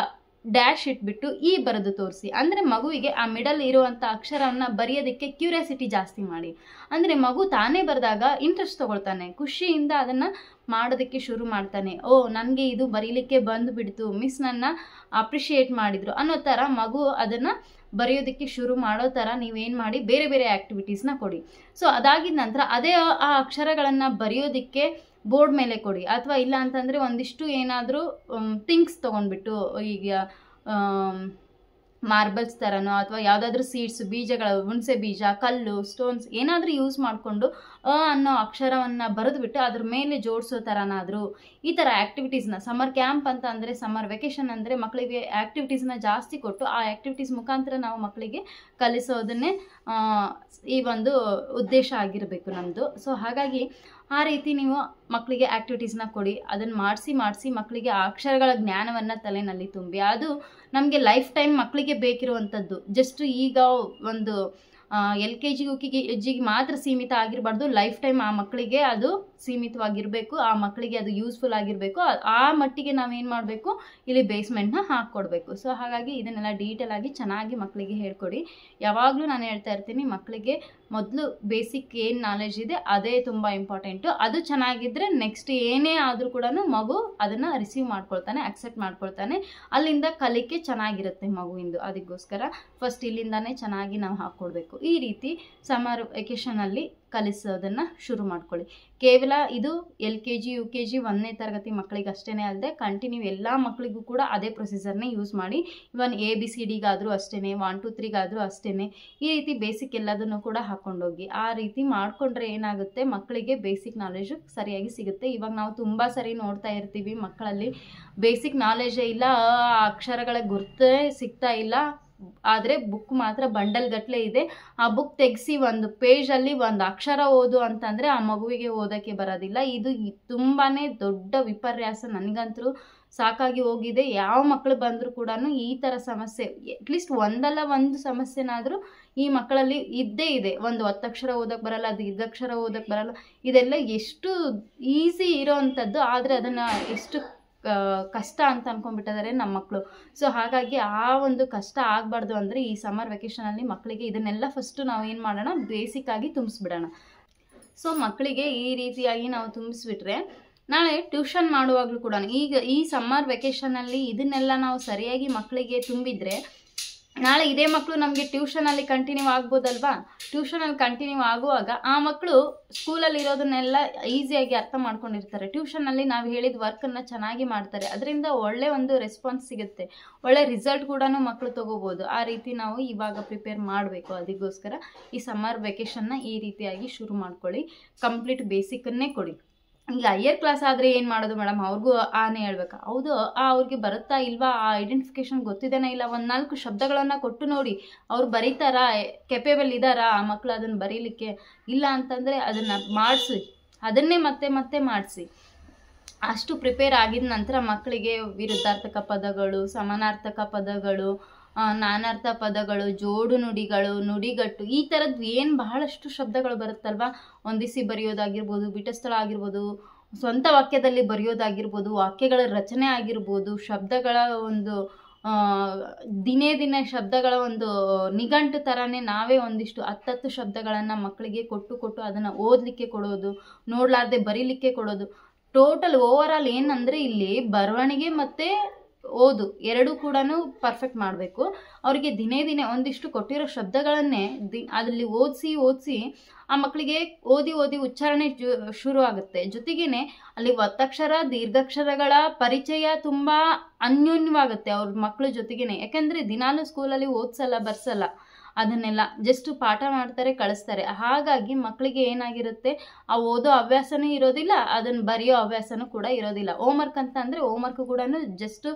ಡ್ಯಾಶ್ ಇಟ್ಬಿಟ್ಟು ಬರೆದು ತೋರಿಸಿ. ಅಂದರೆ ಮಗುವಿಗೆ ಆ ಮಿಡಲ್ ಇರುವಂಥ ಅಕ್ಷರವನ್ನು ಬರೆಯೋದಕ್ಕೆ ಕ್ಯೂರಿಯಾಸಿಟಿ ಜಾಸ್ತಿ ಮಾಡಿ. ಅಂದರೆ ಮಗು ತಾನೇ ಬರೆದಾಗ ಇಂಟ್ರೆಸ್ಟ್ ತೊಗೊಳ್ತಾನೆ, ಖುಷಿಯಿಂದ ಅದನ್ನು ಮಾಡೋದಕ್ಕೆ ಶುರು ಮಾಡ್ತಾನೆ. ನನಗೆ ಇದು ಬರೀಲಿಕ್ಕೆ ಬಂದುಬಿಡ್ತು, ಮಿಸ್ ನನ್ನ ಅಪ್ರಿಷಿಯೇಟ್ ಮಾಡಿದರು ಅನ್ನೋ ಥರ ಮಗು ಅದನ್ನು ಬರೆಯೋದಕ್ಕೆ ಶುರು ಮಾಡೋ ಥರ ನೀವೇನು ಮಾಡಿ ಬೇರೆ ಬೇರೆ ಆ್ಯಕ್ಟಿವಿಟೀಸ್ನ ಕೊಡಿ. ಸೊ ಅದಾಗಿದ ನಂತರ ಅದೇ ಆ ಅಕ್ಷರಗಳನ್ನು ಬರೆಯೋದಕ್ಕೆ ಬೋರ್ಡ್ ಮೇಲೆ ಕೊಡಿ. ಅಥವಾ ಇಲ್ಲ ಅಂತಂದರೆ ಒಂದಿಷ್ಟು ಏನಾದರೂ ಥಿಂಗ್ಸ್ ತೊಗೊಂಡ್ಬಿಟ್ಟು ಈಗ ಮಾರ್ಬಲ್ಸ್ ಥರನೋ ಅಥವಾ ಯಾವುದಾದ್ರೂ ಸೀಡ್ಸ್, ಬೀಜಗಳು, ಹುಣಸೆ ಬೀಜ, ಕಲ್ಲು, ಸ್ಟೋನ್ಸ್ ಏನಾದರೂ ಯೂಸ್ ಮಾಡಿಕೊಂಡು ಅನ್ನೋ ಅಕ್ಷರವನ್ನು ಬರೆದುಬಿಟ್ಟು ಅದ್ರ ಮೇಲೆ ಜೋಡಿಸೋ ಥರನಾದರೂ ಈ ಥರ ಆ್ಯಕ್ಟಿವಿಟೀಸ್ನ ಸಮ್ಮರ್ ಕ್ಯಾಂಪ್ ಅಂತ ಅಂದರೆ ಸಮ್ಮರ್ ವೆಕೇಷನ್ ಅಂದರೆ ಮಕ್ಕಳಿಗೆ ಆ್ಯಕ್ಟಿವಿಟೀಸ್ನ ಜಾಸ್ತಿ ಕೊಟ್ಟು ಆ ಆ್ಯಕ್ಟಿವಿಟೀಸ್ ಮುಖಾಂತರ ನಾವು ಮಕ್ಕಳಿಗೆ ಕಲಿಸೋದನ್ನೇ ಈ ಒಂದು ಉದ್ದೇಶ ಆಗಿರಬೇಕು ನಮ್ಮದು. ಸೊ ಹಾಗಾಗಿ ಆ ರೀತಿ ನೀವು ಮಕ್ಕಳಿಗೆ ಆ್ಯಕ್ಟಿವಿಟೀಸ್ನ ಕೊಡಿ. ಅದನ್ನು ಮಾಡಿಸಿ ಮಕ್ಕಳಿಗೆ ಆ ಅಕ್ಷರಗಳ ಜ್ಞಾನವನ್ನು ತಲೆಯಲ್ಲಿ ತುಂಬಿ. ಅದು ನಮಗೆ ಲೈಫ್ ಟೈಮ್ ಮಕ್ಕಳಿಗೆ ಬೇಕಿರುವಂಥದ್ದು. ಜಸ್ಟ್ ಈಗ ಒಂದು LKG UKG ಮಾತ್ರ ಸೀಮಿತ ಆಗಿರಬಾರ್ದು. ಲೈಫ್ ಟೈಮ್ ಆ ಮಕ್ಕಳಿಗೆ ಅದು ಸೀಮಿತವಾಗಿರಬೇಕು, ಆ ಮಕ್ಕಳಿಗೆ ಅದು ಯೂಸ್ಫುಲ್ ಆಗಿರಬೇಕು. ಆ ಮಟ್ಟಿಗೆ ನಾವೇನು ಮಾಡಬೇಕು, ಇಲ್ಲಿ ಬೇಸ್ಮೆಂಟ್ನ ಹಾಕ್ಕೊಡ್ಬೇಕು. ಸೊ ಹಾಗಾಗಿ ಇದನ್ನೆಲ್ಲ ಡೀಟೇಲ್ ಆಗಿ ಚೆನ್ನಾಗಿ ಮಕ್ಕಳಿಗೆ ಹೇಳ್ಕೊಡಿ. ಯಾವಾಗಲೂ ನಾನು ಹೇಳ್ತಾ ಇರ್ತೀನಿ, ಮಕ್ಕಳಿಗೆ ಮೊದಲು ಬೇಸಿಕ್ ಏನು ನಾಲೆಜ್ ಇದೆ ಅದೇ ತುಂಬ ಇಂಪಾರ್ಟೆಂಟು. ಅದು ಚೆನ್ನಾಗಿದ್ದರೆ ನೆಕ್ಸ್ಟ್ ಏನೇ ಆದರೂ ಕೂಡ ಮಗು ಅದನ್ನು ರಿಸೀವ್ ಮಾಡ್ಕೊಳ್ತಾನೆ, ಅಕ್ಸೆಪ್ಟ್ ಮಾಡ್ಕೊಳ್ತಾನೆ. ಅಲ್ಲಿಂದ ಕಲಿಕೆ ಚೆನ್ನಾಗಿರುತ್ತೆ ಮಗುವಿಂದು. ಅದಕ್ಕೋಸ್ಕರ ಫಸ್ಟ್ ಇಲ್ಲಿಂದಾನೇ ಚೆನ್ನಾಗಿ ನಾವು ಹಾಕ್ಕೊಡ್ಬೇಕು. ಈ ರೀತಿ ಸಮ್ಮರ್ ವೆಕೇಷನಲ್ಲಿ ಕಲಿಸೋದನ್ನು ಶುರು ಮಾಡ್ಕೊಳ್ಳಿ. ಕೇವಲ ಇದು LKG UKG 1ನೇ ತರಗತಿ ಮಕ್ಕಳಿಗೆ ಅಷ್ಟೇ ಅಲ್ಲದೆ ಕಂಟಿನ್ಯೂ ಎಲ್ಲ ಮಕ್ಕಳಿಗೂ ಕೂಡ ಅದೇ ಪ್ರೊಸೀಜರ್ನೇ ಯೂಸ್ ಮಾಡಿ. ಇವನ್ ABCDಗಾದರೂ ಅಷ್ಟೇ, 1 2 3ಗಾದರೂ ಅಷ್ಟೇ, ಈ ರೀತಿ ಬೇಸಿಕ್ ಎಲ್ಲದನ್ನು ಕೂಡ ಹಾಕ್ಕೊಂಡೋಗಿ. ಆ ರೀತಿ ಮಾಡಿಕೊಂಡ್ರೆ ಏನಾಗುತ್ತೆ, ಮಕ್ಕಳಿಗೆ ಬೇಸಿಕ್ ನಾಲೆಜು ಸರಿಯಾಗಿ ಸಿಗುತ್ತೆ. ಇವಾಗ ನಾವು ತುಂಬ ಸರಿ ನೋಡ್ತಾ ಇರ್ತೀವಿ, ಮಕ್ಕಳಲ್ಲಿ ಬೇಸಿಕ್ ನಾಲೆಜೇ ಇಲ್ಲ, ಅಕ್ಷರಗಳ ಗುರ್ತೇ ಸಿಗ್ತಾ ಇಲ್ಲ. ಆದರೆ ಬುಕ್ ಮಾತ್ರ ಬಂಡಲ್ ಗಟ್ಟಲೆ ಇದೆ. ಆ ಬುಕ್ ತೆಗೆಸಿ ಒಂದು ಪೇಜಲ್ಲಿ ಒಂದು ಅಕ್ಷರ ಓದು ಅಂತಂದರೆ ಆ ಮಗುವಿಗೆ ಓದೋಕ್ಕೆ ಬರೋದಿಲ್ಲ. ಇದು ತುಂಬಾ ದೊಡ್ಡ ವಿಪರ್ಯಾಸ. ನನಗಂತೂ ಸಾಕಾಗಿ ಹೋಗಿದೆ. ಯಾವ ಮಕ್ಕಳು ಬಂದರೂ ಕೂಡ ಈ ಥರ ಸಮಸ್ಯೆ, ಅಟ್ಲೀಸ್ಟ್ ಒಂದಲ್ಲ ಒಂದು ಸಮಸ್ಯೆನಾದರೂ ಈ ಮಕ್ಕಳಲ್ಲಿ ಇದ್ದೇ ಇದೆ. ಒಂದು ಒತ್ತಕ್ಷರ ಓದೋಕ್ಕೆ ಬರಲ್ಲ, ದೀರ್ಘಾಕ್ಷರ ಓದೋಕ್ಕೆ ಬರಲ್ಲ. ಇದೆಲ್ಲ ಎಷ್ಟು ಈಸಿ ಇರೋ ಅಂಥದ್ದು, ಆದರೆ ಅದನ್ನು ಎಷ್ಟು ಕಷ್ಟ ಅಂತ ಅಂದ್ಕೊಂಡ್ಬಿಟ್ಟಿದ್ದಾರೆ ನಮ್ಮ ಮಕ್ಕಳು. ಸೊ ಹಾಗಾಗಿ ಆ ಒಂದು ಕಷ್ಟ ಆಗಬಾರ್ದು ಅಂದರೆ ಈ ಸಮ್ಮರ್ ವೆಕೇಷನಲ್ಲಿ ಮಕ್ಕಳಿಗೆ ಇದನ್ನೆಲ್ಲ ಫಸ್ಟು ನಾವು ಏನು ಮಾಡೋಣ, ಬೇಸಿಕ್ಕಾಗಿ ತುಂಬಿಸ್ಬಿಡೋಣ. ಸೊ ಮಕ್ಕಳಿಗೆ ಈ ರೀತಿಯಾಗಿ ನಾವು ತುಂಬಿಸ್ಬಿಟ್ರೆ ನಾಳೆ ಟ್ಯೂಷನ್ ಮಾಡುವಾಗಲೂ ಕೂಡ ಈಗ ಈ ಸಮ್ಮರ್ ವೆಕೇಷನಲ್ಲಿ ಇದನ್ನೆಲ್ಲ ನಾವು ಸರಿಯಾಗಿ ಮಕ್ಕಳಿಗೆ ತುಂಬಿದರೆ ನಾಳೆ ಇದೇ ಮಕ್ಕಳು ನಮಗೆ ಟ್ಯೂಷನಲ್ಲಿ ಕಂಟಿನ್ಯೂ ಆಗ್ಬೋದಲ್ವಾ. ಟ್ಯೂಷನಲ್ಲಿ ಕಂಟಿನ್ಯೂ ಆಗುವಾಗ ಆ ಮಕ್ಕಳು ಸ್ಕೂಲಲ್ಲಿ ಇರೋದನ್ನೆಲ್ಲ ಈಸಿಯಾಗಿ ಅರ್ಥ ಮಾಡ್ಕೊಂಡಿರ್ತಾರೆ. ಟ್ಯೂಷನಲ್ಲಿ ನಾವು ಹೇಳಿದ ವರ್ಕನ್ನು ಚೆನ್ನಾಗಿ ಮಾಡ್ತಾರೆ. ಅದರಿಂದ ಒಳ್ಳೆ ಒಂದು ರೆಸ್ಪಾನ್ಸ್ ಸಿಗುತ್ತೆ, ಒಳ್ಳೆ ರಿಸಲ್ಟ್ ಕೂಡ ಮಕ್ಕಳು ತೊಗೋಬೋದು. ಆ ರೀತಿ ನಾವು ಇವಾಗ ಪ್ರಿಪೇರ್ ಮಾಡಬೇಕು. ಅದಕ್ಕೋಸ್ಕರ ಈ ಸಮ್ಮರ್ ವೆಕೇಷನ್ನ ಈ ರೀತಿಯಾಗಿ ಶುರು ಮಾಡ್ಕೊಳ್ಳಿ. ಕಂಪ್ಲೀಟ್ ಬೇಸಿಕನ್ನೇ ಕೊಡಿ. ಈಗ ಹೈಯರ್ ಕ್ಲಾಸ್ ಆದರೆ ಏನು ಮಾಡೋದು ಮೇಡಮ್, ಅವ್ರಿಗೂ ಆನೆ ಹೇಳ್ಬೇಕಾ? ಹೌದು, ಅವ್ರಿಗೆ ಬರುತ್ತಾ ಇಲ್ವಾ, ಆ ಐಡೆಂಟಿಫಿಕೇಷನ್ ಗೊತ್ತಿದ್ದೇನೆ ಇಲ್ಲ, 1-4 ಶಬ್ದಗಳನ್ನು ಕೊಟ್ಟು ನೋಡಿ, ಅವ್ರು ಬರೀತಾರಾ, ಕೆಪೇಬಲ್ ಇದ್ದಾರಾ ಆ ಮಕ್ಕಳು ಅದನ್ನು ಬರೀಲಿಕ್ಕೆ? ಇಲ್ಲ ಅಂತಂದರೆ ಅದನ್ನು ಮಾಡಿಸಿ, ಅದನ್ನೇ ಮತ್ತೆ ಮತ್ತೆ ಮಾಡಿಸಿ. ಅಷ್ಟು ಪ್ರಿಪೇರ್ ಆಗಿದ ನಂತರ ಮಕ್ಕಳಿಗೆ ವಿರುದ್ಧಾರ್ಥಕ ಪದಗಳು, ಸಮಾನಾರ್ಥಕ ಪದಗಳು, ನಾನಾರ್ಥ ಪದಗಳು, ಜೋಡು ನುಡಿಗಳು, ನುಡಿಗಟ್ಟು, ಈ ಥರದ್ದು ಏನು ಬಹಳಷ್ಟು ಶಬ್ದಗಳು ಬರುತ್ತಲ್ವ. ಹೊಂದಿಸಿ ಬರೆಯೋದಾಗಿರ್ಬೋದು, ಬಿಟಸ್ಥಳ ಆಗಿರ್ಬೋದು, ಸ್ವಂತ ವಾಕ್ಯದಲ್ಲಿ ಬರೆಯೋದಾಗಿರ್ಬೋದು, ವಾಕ್ಯಗಳ ರಚನೆ ಆಗಿರ್ಬೋದು, ಶಬ್ದಗಳ ಒಂದು ದಿನೇ ದಿನೇ ಶಬ್ದಗಳ ಒಂದು ನಿಘಂಟು ಥರನೇ ನಾವೇ ಒಂದಿಷ್ಟು 10 ಶಬ್ದಗಳನ್ನು ಮಕ್ಕಳಿಗೆ ಕೊಟ್ಟು ಅದನ್ನು ಓದಲಿಕ್ಕೆ ಕೊಡೋದು, ನೋಡಲಾರ್ದೆ ಬರೀಲಿಕ್ಕೆ ಕೊಡೋದು. ಟೋಟಲ್ ಓವರಾಲ್ ಏನಂದರೆ ಇಲ್ಲಿ ಬರವಣಿಗೆ ಮತ್ತು ಓದು ಎರಡೂ ಕೂಡ ಪರ್ಫೆಕ್ಟ್ ಮಾಡಬೇಕು. ಅವರಿಗೆ ದಿನೇ ದಿನೇ ಒಂದಿಷ್ಟು ಕೊಟ್ಟಿರೋ ಶಬ್ದಗಳನ್ನೇ ಅದರಲ್ಲಿ ಓದಿಸಿ ಆ ಮಕ್ಕಳಿಗೆ ಓದಿ ಉಚ್ಚಾರಣೆ ಶುರು ಆಗುತ್ತೆ. ಜೊತೆಗೇನೆ ಅಲ್ಲಿ ಒತ್ತಕ್ಷರ ದೀರ್ಘಾಕ್ಷರಗಳ ಪರಿಚಯ ತುಂಬ ಅನ್ಯೋನ್ಯವಾಗುತ್ತೆ ಅವ್ರ ಮಕ್ಕಳ ಜೊತೆಗೇನೆ. ಯಾಕೆಂದರೆ ದಿನಾಲೂ ಸ್ಕೂಲಲ್ಲಿ ಓದಿಸಲ್ಲ, ಬರ್ಸಲ್ಲ, ಅದನ್ನೆಲ್ಲ ಜಸ್ಟ್ ಪಾಠ ಮಾಡ್ತಾರೆ, ಕಳಿಸ್ತಾರೆ. ಹಾಗಾಗಿ ಮಕ್ಕಳಿಗೆ ಏನಾಗಿರುತ್ತೆ, ಆ ಓದೋ ಹವ್ಯಾಸನೂ ಇರೋದಿಲ್ಲ, ಅದನ್ನು ಬರೆಯೋ ಹವ್ಯಾಸನೂ ಕೂಡ ಇರೋದಿಲ್ಲ. ಹೋಮ್ವರ್ಕ್ ಅಂತ ಅಂದರೆ ಹೋಮ್ವರ್ಕ್ ಕೂಡ ಜಸ್ಟ್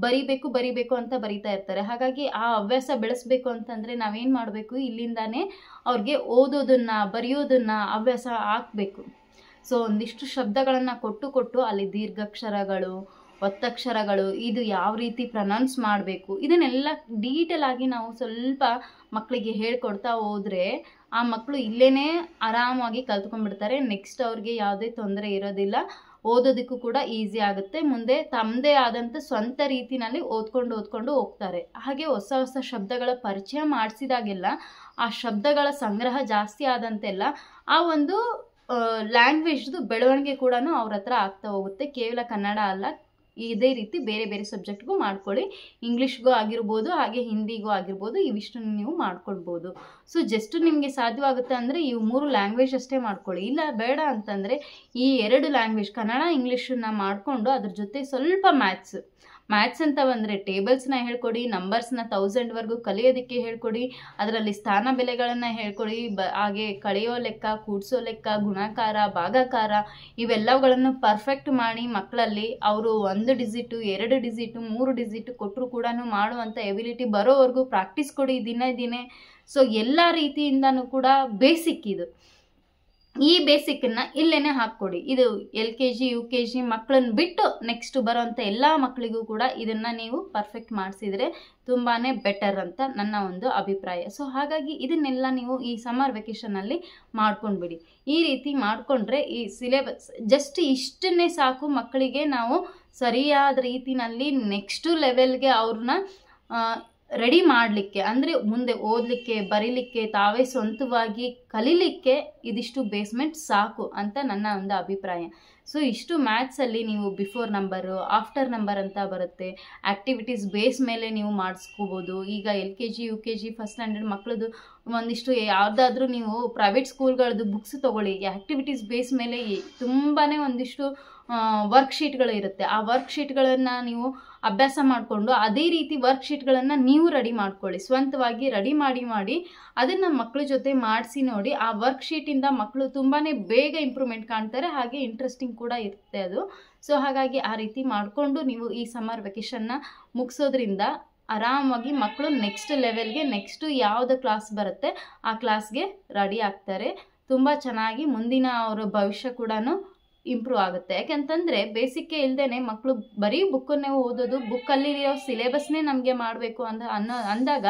ಬರಿಬೇಕು ಅಂತ ಬರಿತಾ ಇರ್ತಾರೆ. ಹಾಗಾಗಿ ಆ ಹವ್ಯಾಸ ಬೆಳೆಸಬೇಕು ಅಂತಂದರೆ ನಾವೇನು ಮಾಡಬೇಕು, ಇಲ್ಲಿಂದಾನೇ ಅವ್ರಿಗೆ ಓದೋದನ್ನು ಬರೆಯೋದನ್ನು ಹವ್ಯಾಸ ಹಾಕಬೇಕು. ಸೊ ಒಂದಿಷ್ಟು ಶಬ್ದಗಳನ್ನು ಕೊಟ್ಟು ಅಲ್ಲಿ ದೀರ್ಘಾಕ್ಷರಗಳು, ಒತ್ತಕ್ಷರಗಳು, ಇದು ಯಾವ ರೀತಿ ಪ್ರನೌನ್ಸ್ ಮಾಡಬೇಕು, ಇದನ್ನೆಲ್ಲ ಡೀಟೇಲ್ ಆಗಿ ನಾವು ಸ್ವಲ್ಪ ಮಕ್ಕಳಿಗೆ ಹೇಳ್ಕೊಡ್ತಾ ಹೋದರೆ ಆ ಮಕ್ಕಳು ಇಲ್ಲೇ ಆರಾಮಾಗಿ ಕಲ್ತ್ಕೊಂಡ್ಬಿಡ್ತಾರೆ. ನೆಕ್ಸ್ಟ್ ಅವ್ರಿಗೆ ಯಾವುದೇ ತೊಂದರೆ ಇರೋದಿಲ್ಲ, ಓದೋದಕ್ಕೂ ಕೂಡ ಈಸಿ ಆಗುತ್ತೆ. ಮುಂದೆ ತಮ್ಮದೇ ಆದಂಥ ಸ್ವಂತ ರೀತಿನಲ್ಲಿ ಓದ್ಕೊಂಡು ಹೋಗ್ತಾರೆ. ಹಾಗೆ ಹೊಸ ಹೊಸ ಶಬ್ದಗಳ ಪರಿಚಯ ಮಾಡಿಸಿದಾಗೆಲ್ಲ ಆ ಶಬ್ದಗಳ ಸಂಗ್ರಹ ಜಾಸ್ತಿ ಆದಂತೆಲ್ಲ ಆ ಒಂದು ಲ್ಯಾಂಗ್ವೇಜ್ದು ಬೆಳವಣಿಗೆ ಕೂಡ ಅವ್ರ ಹತ್ರ ಆಗ್ತಾ ಹೋಗುತ್ತೆ. ಕೇವಲ ಕನ್ನಡ ಅಲ್ಲ, ಇದೇ ರೀತಿ ಬೇರೆ ಬೇರೆ ಸಬ್ಜೆಕ್ಟ್ಗೂ ಮಾಡ್ಕೊಳ್ಳಿ. ಇಂಗ್ಲೀಷ್ಗೂ ಆಗಿರ್ಬೋದು, ಹಾಗೆ ಹಿಂದಿಗೂ ಆಗಿರ್ಬೋದು, ಇವಿಷ್ಟನ್ನು ನೀವು ಮಾಡ್ಕೊಳ್ಬೋದು. ಸೊ ಜಸ್ಟ್ ನಿಮಗೆ ಸಾಧ್ಯವಾಗುತ್ತೆ ಅಂದರೆ ಇವು 3 ಲ್ಯಾಂಗ್ವೇಜ್ ಅಷ್ಟೇ ಮಾಡ್ಕೊಳ್ಳಿ. ಇಲ್ಲ ಬೇಡ ಅಂತಂದರೆ ಈ 2 ಲ್ಯಾಂಗ್ವೇಜ್ ಕನ್ನಡ ಇಂಗ್ಲೀಷನ್ನ ಮಾಡಿಕೊಂಡು ಅದ್ರ ಜೊತೆ ಸ್ವಲ್ಪ ಮ್ಯಾಥ್ಸ್ ಅಂತ ಬಂದರೆ ಟೇಬಲ್ಸ್ನ ಹೇಳ್ಕೊಡಿ, ನಂಬರ್ಸ್ನ 1000ವರೆಗೂ ಕಲಿಯೋದಕ್ಕೆ ಹೇಳ್ಕೊಡಿ, ಅದರಲ್ಲಿ ಸ್ಥಾನ ಬೆಲೆಗಳನ್ನು ಹೇಳ್ಕೊಡಿ, ಹಾಗೆ ಕಳೆಯೋ ಲೆಕ್ಕ, ಕೂಡಿಸೋ ಲೆಕ್ಕ, ಗುಣಾಕಾರ, ಭಾಗಾಕಾರ ಇವೆಲ್ಲವುಗಳನ್ನು ಪರ್ಫೆಕ್ಟ್ ಮಾಡಿ ಮಕ್ಕಳಲ್ಲಿ ಅವರು 1 ಡಿಜಿಟು 2 ಡಿಜಿಟು 3 ಡಿಜಿಟು ಕೊಟ್ಟರು ಕೂಡ ಮಾಡುವಂಥ ಎಬಿಲಿಟಿ ಬರೋವರೆಗೂ ಪ್ರಾಕ್ಟೀಸ್ ಕೊಡಿ ದಿನೇ. ಸೊ ಎಲ್ಲ ರೀತಿಯಿಂದನೂ ಕೂಡ ಬೇಸಿಕ್ ಇದು. ಈ ಬೇಸಿಕ್ಕನ್ನು ಇಲ್ಲೇ ಹಾಕ್ಕೊಡಿ. ಇದು LKG UKG ಮಕ್ಕಳನ್ನ ಬಿಟ್ಟು ನೆಕ್ಸ್ಟ್ ಬರೋವಂಥ ಎಲ್ಲ ಮಕ್ಕಳಿಗೂ ಕೂಡ ಇದನ್ನು ನೀವು ಪರ್ಫೆಕ್ಟ್ ಮಾಡಿಸಿದರೆ ತುಂಬಾ ಬೆಟರ್ ಅಂತ ನನ್ನ ಒಂದು ಅಭಿಪ್ರಾಯ. ಸೊ ಹಾಗಾಗಿ ಇದನ್ನೆಲ್ಲ ನೀವು ಈ ಸಮ್ಮರ್ ವೆಕೇಷನಲ್ಲಿ ಮಾಡ್ಕೊಂಡ್ಬಿಡಿ. ಈ ರೀತಿ ಮಾಡಿಕೊಂಡ್ರೆ ಈ ಸಿಲೆಬಸ್ ಜಸ್ಟ್ ಇಷ್ಟನ್ನೇ ಸಾಕು ಮಕ್ಕಳಿಗೆ ನಾವು ಸರಿಯಾದ ರೀತಿಯಲ್ಲಿ ನೆಕ್ಸ್ಟು ಲೆವೆಲ್ಗೆ ಅವ್ರನ್ನ ರೆಡಿ ಮಾಡಲಿಕ್ಕೆ, ಅಂದರೆ ಮುಂದೆ ಓದಲಿಕ್ಕೆ, ಬರೀಲಿಕ್ಕೆ, ತಾವೇ ಸ್ವಂತವಾಗಿ ಕಲೀಲಿಕ್ಕೆ ಇದಿಷ್ಟು ಬೇಸ್ಮೆಂಟ್ ಸಾಕು ಅಂತ ನನ್ನ ಒಂದು ಅಭಿಪ್ರಾಯ. ಸೊ ಇಷ್ಟು ಮ್ಯಾಥ್ಸಲ್ಲಿ ನೀವು ಬಿಫೋರ್ ನಂಬರು, ಆಫ್ಟರ್ ನಂಬರ್ ಅಂತ ಬರುತ್ತೆ. ಆ್ಯಕ್ಟಿವಿಟೀಸ್ ಬೇಸ್ ಮೇಲೆ ನೀವು ಮಾಡಿಸ್ಕೋಬೋದು. ಈಗ LKG UKG ಫಸ್ಟ್ ಸ್ಟ್ಯಾಂಡರ್ಡ್ ಮಕ್ಕಳದು ಒಂದಿಷ್ಟು ಯಾವುದಾದ್ರೂ ನೀವು ಪ್ರೈವೇಟ್ ಸ್ಕೂಲ್ಗಳದ್ದು ಬುಕ್ಸ್ ತೊಗೊಳ್ಳಿ. ಆ್ಯಕ್ಟಿವಿಟೀಸ್ ಬೇಸ್ ಮೇಲೆ ತುಂಬಾ ಒಂದಿಷ್ಟು ವರ್ಕ್ಶೀಟ್ಗಳು ಇರುತ್ತೆ. ಆ ವರ್ಕ್ಶೀಟ್ಗಳನ್ನು ನೀವು ಅಭ್ಯಾಸ ಮಾಡಿಕೊಂಡು ಅದೇ ರೀತಿ ವರ್ಕ್ಶೀಟ್ಗಳನ್ನು ನೀವು ರೆಡಿ ಮಾಡ್ಕೊಳ್ಳಿ. ಸ್ವಂತವಾಗಿ ರೆಡಿ ಮಾಡಿ ಅದನ್ನು ಮಕ್ಕಳ ಜೊತೆ ಮಾಡಿಸಿ ನೋಡಿ. ಆ ವರ್ಕ್ಶೀಟಿಂದ ಮಕ್ಕಳು ತುಂಬಾ ಬೇಗ ಇಂಪ್ರೂವ್ಮೆಂಟ್ ಕಾಣ್ತಾರೆ, ಹಾಗೆ ಇಂಟ್ರೆಸ್ಟಿಂಗ್ ಕೂಡ ಇರುತ್ತೆ ಅದು. ಸೊ ಹಾಗಾಗಿ ಆ ರೀತಿ ಮಾಡಿಕೊಂಡು ನೀವು ಈ ಸಮ್ಮರ್ ವೆಕೇಷನ್ನ ಮುಗಿಸೋದ್ರಿಂದ ಆರಾಮಾಗಿ ಮಕ್ಕಳು ನೆಕ್ಸ್ಟ್ ಲೆವೆಲ್ಗೆ, ನೆಕ್ಸ್ಟು ಯಾವುದು ಕ್ಲಾಸ್ ಬರುತ್ತೆ ಆ ಕ್ಲಾಸ್ಗೆ ರೆಡಿ ಆಗ್ತಾರೆ. ತುಂಬ ಚೆನ್ನಾಗಿ ಮುಂದಿನ ಅವರ ಭವಿಷ್ಯ ಕೂಡ ಇಂಪ್ರೂವ್ ಆಗುತ್ತೆ. ಯಾಕೆಂತಂದರೆ ಬೇಸಿಕ್ಕೇ ಇಲ್ಲದೇ ಮಕ್ಕಳು ಬರೀ ಬುಕ್ಕನ್ನೇ ಓದೋದು, ಬುಕ್ಕಲ್ಲಿರೋ ಸಿಲೆಬಸ್ನೇ ನಮಗೆ ಮಾಡಬೇಕು ಅಂದಾಗ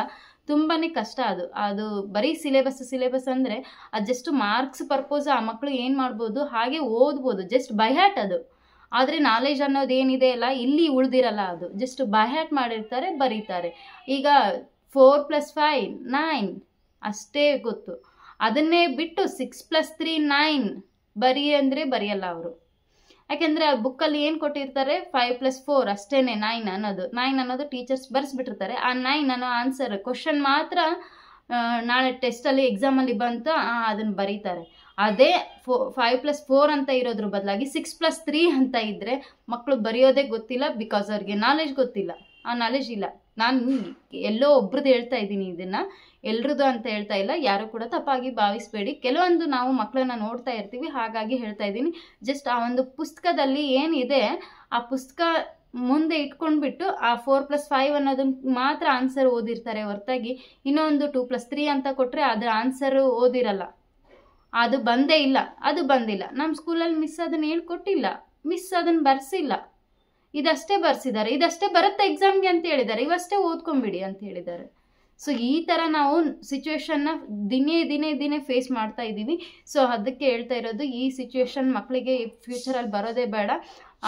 ತುಂಬಾ ಕಷ್ಟ. ಅದು ಬರೀ ಸಿಲೆಬಸ್ ಅಂದರೆ ಅದು ಜಸ್ಟ್ ಮಾರ್ಕ್ಸ್ ಪರ್ಪೋಸ್ ಆ ಮಕ್ಕಳು ಏನು ಮಾಡ್ಬೋದು, ಹಾಗೆ ಓದ್ಬೋದು, ಜಸ್ಟ್ ಬೈ ಹ್ಯಾಟ್ ಅದು. ಆದರೆ ನಾಲೆಜ್ ಅನ್ನೋದು ಏನಿದೆ ಅಲ್ಲ, ಇಲ್ಲಿ ಉಳಿದಿರಲ್ಲ. ಅದು ಜಸ್ಟ್ ಬೈ ಹ್ಯಾಟ್ ಮಾಡಿರ್ತಾರೆ, ಬರೀತಾರೆ. ಈಗ 4 + 5 9 ಅಷ್ಟೇ ಗೊತ್ತು. ಅದನ್ನೇ ಬಿಟ್ಟು 6 + 3 9 ಬರೀ ಅಂದರೆ ಬರೆಯಲ್ಲ ಅವರು. ಯಾಕೆಂದರೆ ಆ ಬುಕ್ಕಲ್ಲಿ ಏನು ಕೊಟ್ಟಿರ್ತಾರೆ, 5 + 4 ಅಷ್ಟೇ 9 ಅನ್ನೋದು ಟೀಚರ್ಸ್ ಬರೆಸ್ಬಿಟ್ಟಿರ್ತಾರೆ. ಆ 9 ಅನ್ನೋ ಆನ್ಸರ್ ಕ್ವಶನ್ ಮಾತ್ರ ನಾಳೆ ಟೆಸ್ಟಲ್ಲಿ ಎಕ್ಸಾಮಲ್ಲಿ ಬಂತು ಅದನ್ನು ಬರೀತಾರೆ. ಅದೇ 5 + 4 ಅಂತ ಇರೋದ್ರ ಬದಲಾಗಿ 6 + 3 ಅಂತ ಇದ್ದರೆ ಮಕ್ಕಳು ಬರೆಯೋದೇ ಗೊತ್ತಿಲ್ಲ. ಬಿಕಾಸ್ ಅವ್ರಿಗೆ ನಾಲೆಜ್ ಗೊತ್ತಿಲ್ಲ, ಆ ನಾಲೆಜ್ ಇಲ್ಲ. ನಾನು ಎಲ್ಲೋ ಒಬ್ರದ್ದು ಹೇಳ್ತಾ ಇದ್ದೀನಿ, ಇದನ್ನು ಎಲ್ರದ್ದು ಅಂತ ಹೇಳ್ತಾ ಇಲ್ಲ, ಯಾರು ಕೂಡ ತಪ್ಪಾಗಿ ಭಾವಿಸಬೇಡಿ. ಕೆಲವೊಂದು ನಾವು ಮಕ್ಕಳನ್ನ ನೋಡ್ತಾ ಇರ್ತೀವಿ, ಹಾಗಾಗಿ ಹೇಳ್ತಾ ಇದ್ದೀನಿ. ಜಸ್ಟ್ ಆ ಒಂದು ಪುಸ್ತಕದಲ್ಲಿ ಏನಿದೆ ಆ ಪುಸ್ತಕ ಮುಂದೆ ಇಟ್ಕೊಂಡ್ಬಿಟ್ಟು ಆ 4 + 5 ಅನ್ನೋದನ್ನ ಮಾತ್ರ ಆನ್ಸರ್ ಓದಿರ್ತಾರೆ ಹೊರತಾಗಿ ಇನ್ನೊಂದು 2 + 3 ಅಂತ ಕೊಟ್ಟರೆ ಅದರ ಆನ್ಸರು ಓದಿರಲ್ಲ. ಅದು ಬಂದಿಲ್ಲ. ನಮ್ಮ ಸ್ಕೂಲಲ್ಲಿ ಮಿಸ್ ಅದನ್ನು ಹೇಳ್ಕೊಟ್ಟಿಲ್ಲ, ಮಿಸ್ ಅದನ್ನು ಬರೆಸಿಲ್ಲ, ಇದಷ್ಟೇ ಬರ್ಸಿದ್ದಾರೆ, ಇದಷ್ಟೇ ಬರುತ್ತೆ ಎಕ್ಸಾಮ್ಗೆ ಅಂತ ಹೇಳಿದ್ದಾರೆ, ಇವಷ್ಟೇ ಓದ್ಕೊಂಬಿಡಿ ಅಂತ ಹೇಳಿದ್ದಾರೆ. ಸೊ ಈ ಥರ ನಾವು ಸಿಚುವೇಶನ್ನ ದಿನೇ ಫೇಸ್ ಮಾಡ್ತಾ ಇದ್ದೀವಿ. ಸೊ ಅದಕ್ಕೆ ಹೇಳ್ತಾ ಇರೋದು, ಈ ಸಿಚುವೇಶನ್ ಮಕ್ಕಳಿಗೆ ಫ್ಯೂಚರಲ್ಲಿ ಬರೋದೇ ಬೇಡ.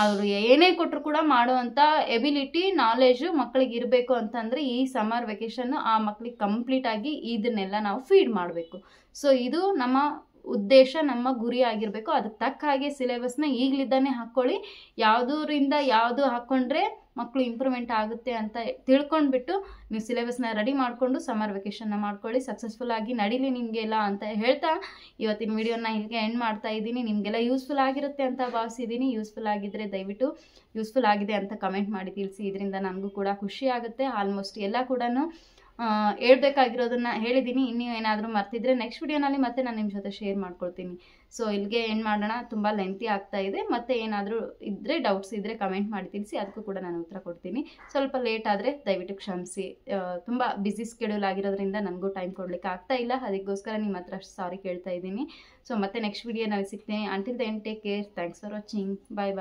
ಅವರು ಏನೇ ಕೊಟ್ಟರು ಕೂಡ ಮಾಡುವಂಥ ಎಬಿಲಿಟಿ, ನಾಲೆಜು ಮಕ್ಕಳಿಗೆ ಇರಬೇಕು ಅಂತಂದರೆ ಈ ಸಮ್ಮರ್ ವೆಕೇಷನ್ನು ಆ ಮಕ್ಕಳಿಗೆ ಕಂಪ್ಲೀಟಾಗಿ ಇದನ್ನೆಲ್ಲ ನಾವು ಫೀಡ್ ಮಾಡಬೇಕು. ಸೊ ಇದು ನಮ್ಮ ಉದ್ದೇಶ, ನಮ್ಮ ಗುರಿ ಆಗಿರಬೇಕು. ಅದಕ್ಕೆ ತಕ್ಕ ಹಾಗೆ ಸಿಲೆಬಸ್ನ ಈಗಲಿದ್ದಾನೆ ಹಾಕ್ಕೊಳ್ಳಿ. ಯಾವುದರಿಂದ ಯಾವುದು ಹಾಕ್ಕೊಂಡ್ರೆ ಮಕ್ಕಳು ಇಂಪ್ರೂವ್ಮೆಂಟ್ ಆಗುತ್ತೆ ಅಂತ ತಿಳ್ಕೊಂಡ್ಬಿಟ್ಟು ನೀವು ಸಿಲೆಬಸ್ನ ರೆಡಿ ಮಾಡಿಕೊಂಡು ಸಮ್ಮರ್ ವೆಕೇಷನ್ನ ಮಾಡ್ಕೊಳ್ಳಿ. ಸಕ್ಸಸ್ಫುಲ್ ಆಗಿ ನಡೀಲಿ ನಿಮಗೆಲ್ಲ ಅಂತ ಹೇಳ್ತಾ ಇವತ್ತಿನ ವಿಡಿಯೋನ ಇಲ್ಲಿಗೆ ಎಂಡ್ ಮಾಡ್ತಾ ಇದ್ದೀನಿ. ನಿಮಗೆಲ್ಲ ಯೂಸ್ಫುಲ್ ಆಗಿರುತ್ತೆ ಅಂತ ಭಾವಿಸಿದ್ದೀನಿ. ಯೂಸ್ಫುಲ್ ಆಗಿದ್ದರೆ ದಯವಿಟ್ಟು ಯೂಸ್ಫುಲ್ ಆಗಿದೆ ಅಂತ ಕಮೆಂಟ್ ಮಾಡಿ ತಿಳಿಸಿ. ಇದರಿಂದ ನನಗೂ ಕೂಡ ಖುಷಿ ಆಗುತ್ತೆ. ಆಲ್ಮೋಸ್ಟ್ ಎಲ್ಲ ಕೂಡ ಹೇಳ್ಬೇಕಾಗಿರೋದನ್ನು ಹೇಳಿದ್ದೀನಿ. ಇನ್ನೂ ಏನಾದರೂ ಮರ್ತಿದ್ರೆ ನೆಕ್ಸ್ಟ್ ವಿಡಿಯೋನಲ್ಲಿ ಮತ್ತೆ ನಾನು ನಿಮ್ಮ ಜೊತೆ ಶೇರ್ ಮಾಡ್ಕೊಳ್ತೀನಿ. ಸೊ ಇಲ್ಲಿಗೆ ಏನು ಮಾಡೋಣ, ತುಂಬ ಲೆಂತಿ ಆಗ್ತಾ ಇದೆ. ಮತ್ತು ಏನಾದರೂ ಇದ್ದರೆ ಡೌಟ್ಸ್ ಇದ್ದರೆ ಕಮೆಂಟ್ ಮಾಡಿ ತಿಳಿಸಿ, ಅದಕ್ಕೂ ಕೂಡ ನಾನು ಉತ್ತರ ಕೊಡ್ತೀನಿ. ಸ್ವಲ್ಪ ಲೇಟ್ ಆದರೆ ದಯವಿಟ್ಟು ಕ್ಷಮಿಸಿ. ತುಂಬ ಬ್ಯುಸಿ ಸ್ಕೆಡ್ಯೂಲ್ ಆಗಿರೋದ್ರಿಂದ ನನಗೂ ಟೈಮ್ ಕೊಡಲಿಕ್ಕೆ ಆಗ್ತಾ ಇಲ್ಲ. ಅದಕ್ಕೋಸ್ಕರ ನಿಮ್ಮ ಹತ್ರ ಸಾರಿ ಕೇಳ್ತಾ ಇದ್ದೀನಿ. ಸೊ ಮತ್ತೆ ನೆಕ್ಸ್ಟ್ ವಿಡಿಯೋನಲ್ಲಿ ಸಿಗ್ತೀನಿ. Until then take care. Thanks for watching. Bye.